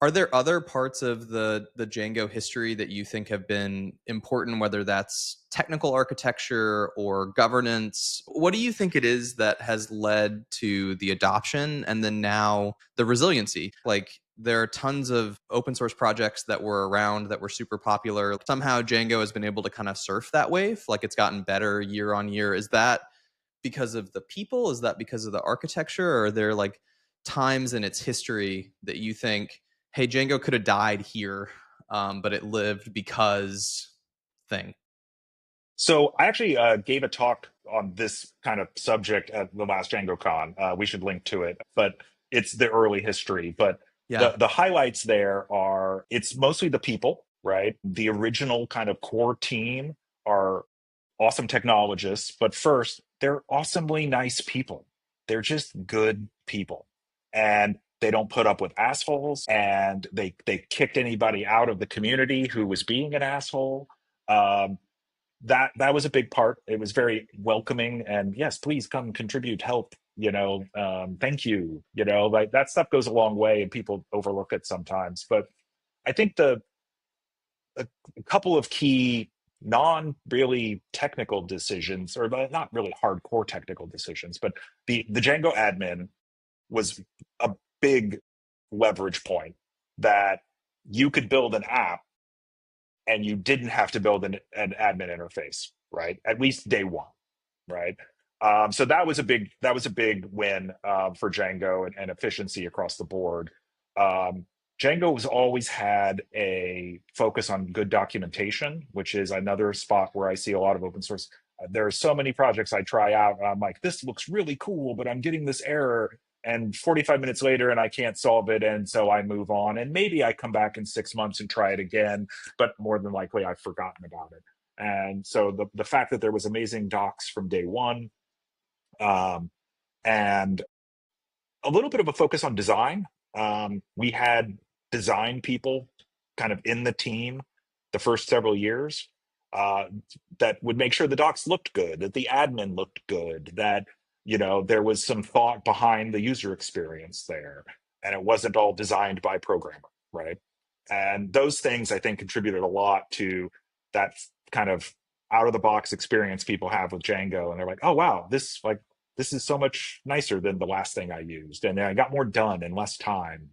Are there other parts of the Django history that you think have been important, whether that's technical architecture or governance? What do you think it is that has led to the adoption and then now the resiliency? Like there are tons of open source projects that were around that were super popular. Somehow Django has been able to kind of surf that wave, like it's gotten better year on year. Is that because of the people? Is that because of the architecture? Or are there like times in its history that you think, hey, Django could have died here, but it lived because thing? So I actually gave a talk on this kind of subject at the last Django Con. We should link to it, but it's the early history. But Yeah. the highlights there are it's mostly the people, right? The original kind of core team are awesome technologists, but first, they're awesomely nice people. They're just good people. And they don't put up with assholes, and they kicked anybody out of the community who was being an asshole. Um, that was a big part. It was very welcoming, and yes, please come contribute, help. Thank you. Like that stuff goes a long way, and people overlook it sometimes. But I think a couple of key non really technical decisions, or not really hardcore technical decisions, but the Django admin was a big leverage point that you could build an app and you didn't have to build an admin interface, right? At least day one, right? So that was a big win for Django and efficiency across the board. Um, Django has always had a focus on good documentation, which is another spot where I see a lot of open source. There are so many projects I try out, and I'm like, this looks really cool, but I'm getting this error, and 45 minutes later, and I can't solve it, and so I move on, and maybe I come back in 6 months and try it again, but more than likely I've forgotten about it. And so the fact that there was amazing docs from day one, um, and a little bit of a focus on design. We had design people kind of in the team the first several years uh, that would make sure the docs looked good, that the admin looked good, that there was some thought behind the user experience there, and it wasn't all designed by programmer, right? And those things I think contributed a lot to that kind of out of the box experience people have with Django, and they're like, oh wow, this is so much nicer than the last thing I used, and I got more done in less time.